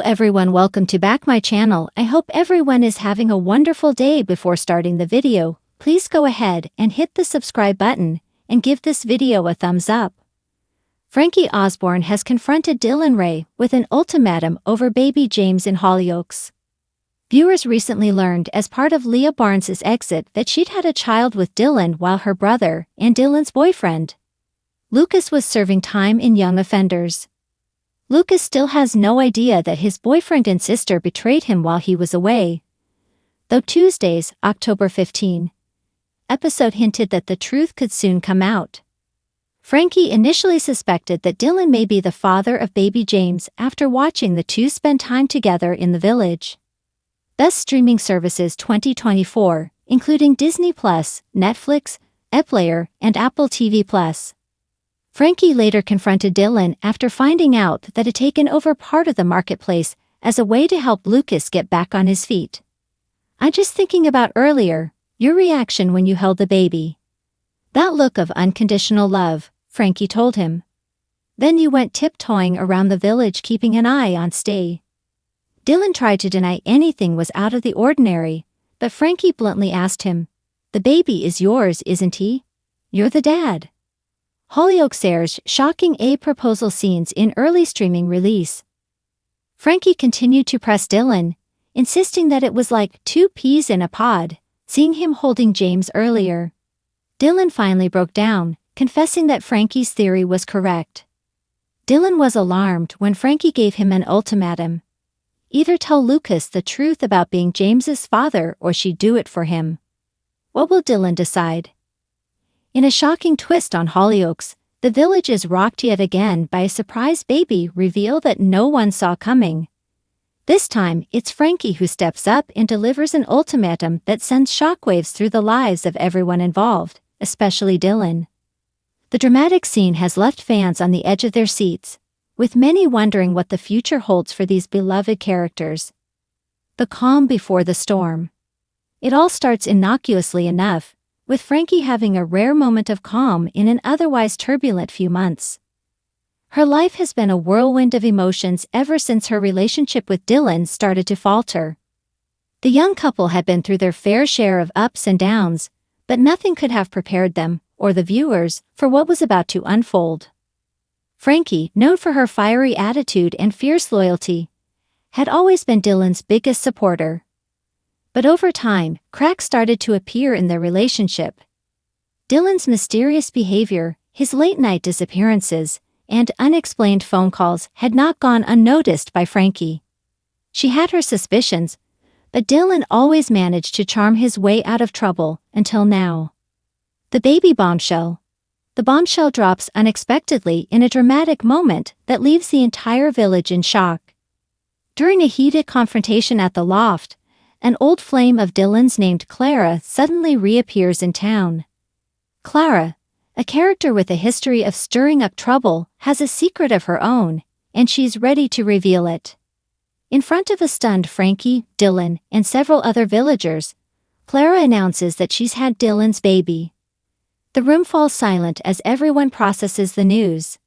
everyone, welcome to back my channel. I hope everyone is having a wonderful day. Before starting the video, please go ahead and hit the subscribe button and give this video a thumbs up. Frankie Osborne has confronted Dillon Ray with an ultimatum over baby James in Hollyoaks. Viewers recently learned as part of Leah Barnes's exit that she'd had a child with Dillon while her brother and Dillon's boyfriend, Lucas, was serving time in young offenders. Lucas still has no idea that his boyfriend and sister betrayed him while he was away, though Tuesday's October 15 episode hinted that the truth could soon come out. Frankie initially suspected that Dillon may be the father of baby James after watching the two spend time together in the village. Thus, streaming services 2024, including Disney+, Netflix, iPlayer, and Apple TV+. Frankie later confronted Dillon after finding out that had taken over part of the marketplace as a way to help Lucas get back on his feet. "I'm just thinking about earlier, your reaction when you held the baby. That look of unconditional love," Frankie told him. "Then you went tiptoeing around the village keeping an eye on Stay." Dillon tried to deny anything was out of the ordinary, but Frankie bluntly asked him, "The baby is yours, isn't he? You're the dad." Hollyoaks airs shocking proposal scenes in early streaming release. Frankie continued to press Dillon, insisting that it was like two peas in a pod, seeing him holding James earlier. Dillon finally broke down, confessing that Frankie's theory was correct. Dillon was alarmed when Frankie gave him an ultimatum. Either tell Lucas the truth about being James's father or she'd do it for him. What will Dillon decide? In a shocking twist on Hollyoaks, the village is rocked yet again by a surprise baby reveal that no one saw coming. This time, it's Frankie who steps up and delivers an ultimatum that sends shockwaves through the lives of everyone involved, especially Dillon. The dramatic scene has left fans on the edge of their seats, with many wondering what the future holds for these beloved characters. The calm before the storm. It all starts innocuously enough, with Frankie having a rare moment of calm in an otherwise turbulent few months. Her life has been a whirlwind of emotions ever since her relationship with Dillon started to falter. The young couple had been through their fair share of ups and downs, but nothing could have prepared them, or the viewers, for what was about to unfold. Frankie, known for her fiery attitude and fierce loyalty, had always been Dillon's biggest supporter. But over time, cracks started to appear in their relationship. Dillon's mysterious behavior, his late-night disappearances, and unexplained phone calls had not gone unnoticed by Frankie. She had her suspicions, but Dillon always managed to charm his way out of trouble, until now. The baby bombshell. The bombshell drops unexpectedly in a dramatic moment that leaves the entire village in shock. During a heated confrontation at the loft, an old flame of Dillon's named Clara suddenly reappears in town. Clara, a character with a history of stirring up trouble, has a secret of her own, and she's ready to reveal it. In front of a stunned Frankie, Dillon, and several other villagers, Clara announces that she's had Dillon's baby. The room falls silent as everyone processes the news.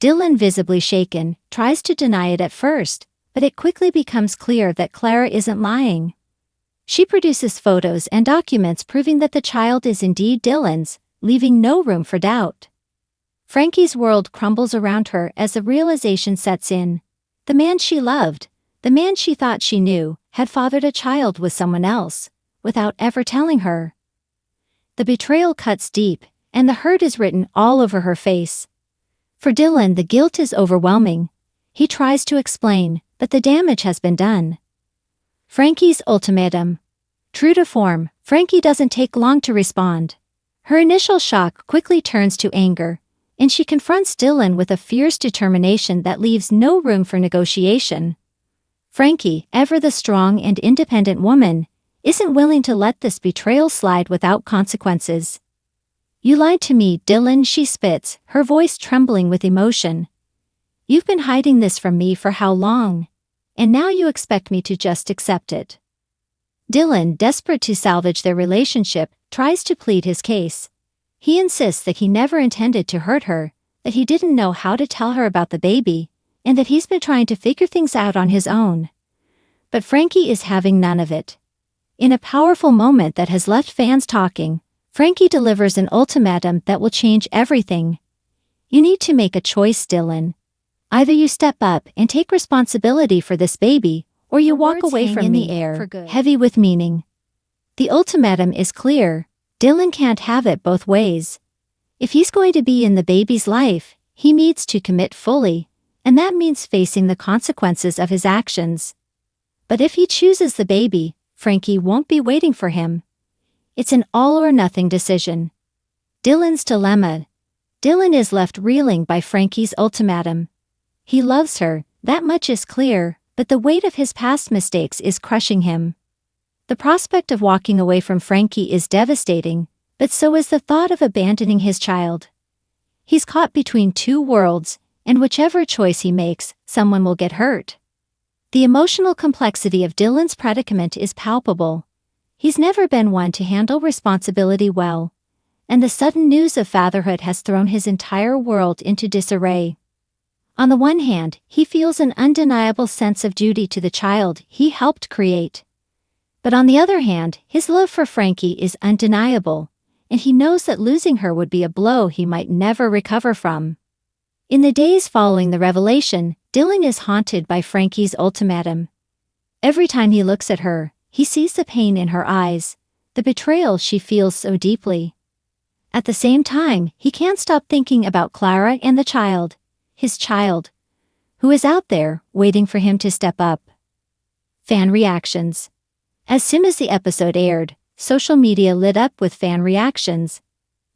Dillon, visibly shaken, tries to deny it at first, but it quickly becomes clear that Clara isn't lying. She produces photos and documents proving that the child is indeed Dillon's, leaving no room for doubt. Frankie's world crumbles around her as the realization sets in. The man she loved, the man she thought she knew, had fathered a child with someone else, without ever telling her. The betrayal cuts deep, and the hurt is written all over her face. For Dillon, the guilt is overwhelming. He tries to explain, but the damage has been done. Frankie's ultimatum. True to form, Frankie doesn't take long to respond. Her initial shock quickly turns to anger, and she confronts Dillon with a fierce determination that leaves no room for negotiation. Frankie, ever the strong and independent woman, isn't willing to let this betrayal slide without consequences. "You lied to me, Dillon," she spits, her voice trembling with emotion. "You've been hiding this from me for how long? And now you expect me to just accept it." Dillon, desperate to salvage their relationship, tries to plead his case. He insists that he never intended to hurt her, that he didn't know how to tell her about the baby, and that he's been trying to figure things out on his own. But Frankie is having none of it. In a powerful moment that has left fans talking, Frankie delivers an ultimatum that will change everything. You need to make a choice, Dillon. Either you step up and take responsibility for this baby, or you walk away from me, for good. Heavy with meaning. The ultimatum is clear. Dillon can't have it both ways. If he's going to be in the baby's life, he needs to commit fully, and that means facing the consequences of his actions. But if he chooses the baby, Frankie won't be waiting for him. It's an all-or-nothing decision. Dillon's dilemma. Dillon is left reeling by Frankie's ultimatum. He loves her, that much is clear, but the weight of his past mistakes is crushing him. The prospect of walking away from Frankie is devastating, but so is the thought of abandoning his child. He's caught between two worlds, and whichever choice he makes, someone will get hurt. The emotional complexity of Dillon's predicament is palpable. He's never been one to handle responsibility well, and the sudden news of fatherhood has thrown his entire world into disarray. On the one hand, he feels an undeniable sense of duty to the child he helped create. But on the other hand, his love for Frankie is undeniable, and he knows that losing her would be a blow he might never recover from. In the days following the revelation, Dillon is haunted by Frankie's ultimatum. Every time he looks at her, he sees the pain in her eyes, the betrayal she feels so deeply. At the same time, he can't stop thinking about Clara and the child, his child, who is out there, waiting for him to step up. Fan reactions. As soon as the episode aired, social media lit up with fan reactions.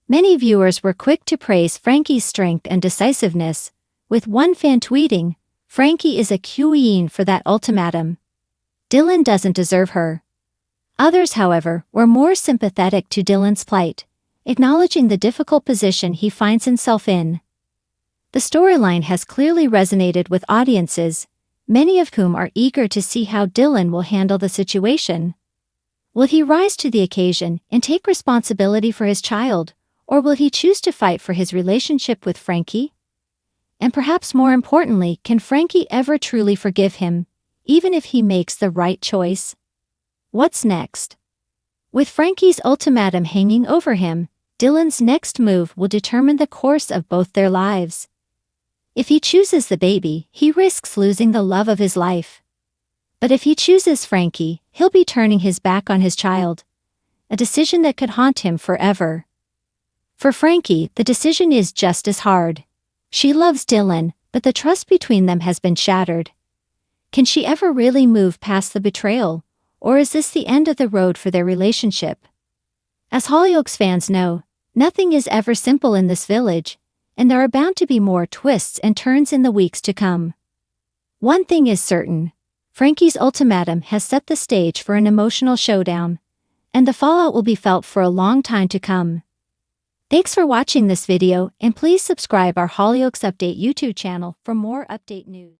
Many viewers were quick to praise Frankie's strength and decisiveness, with one fan tweeting, "Frankie is a queen for that ultimatum. Dillon doesn't deserve her." Others, however, were more sympathetic to Dillon's plight, acknowledging the difficult position he finds himself in. The storyline has clearly resonated with audiences, many of whom are eager to see how Dillon will handle the situation. Will he rise to the occasion and take responsibility for his child, or will he choose to fight for his relationship with Frankie? And perhaps more importantly, can Frankie ever truly forgive him, even if he makes the right choice? What's next? With Frankie's ultimatum hanging over him, Dillon's next move will determine the course of both their lives. If he chooses the baby, he risks losing the love of his life. But if he chooses Frankie, he'll be turning his back on his child, a decision that could haunt him forever. For Frankie, the decision is just as hard. She loves Dillon, but the trust between them has been shattered. Can she ever really move past the betrayal, or is this the end of the road for their relationship? As Hollyoaks fans know, nothing is ever simple in this village, and there are bound to be more twists and turns in the weeks to come. One thing is certain, Frankie's ultimatum has set the stage for an emotional showdown, and the fallout will be felt for a long time to come. Thanks for watching this video, and please subscribe our Hollyoaks Update YouTube channel for more update news.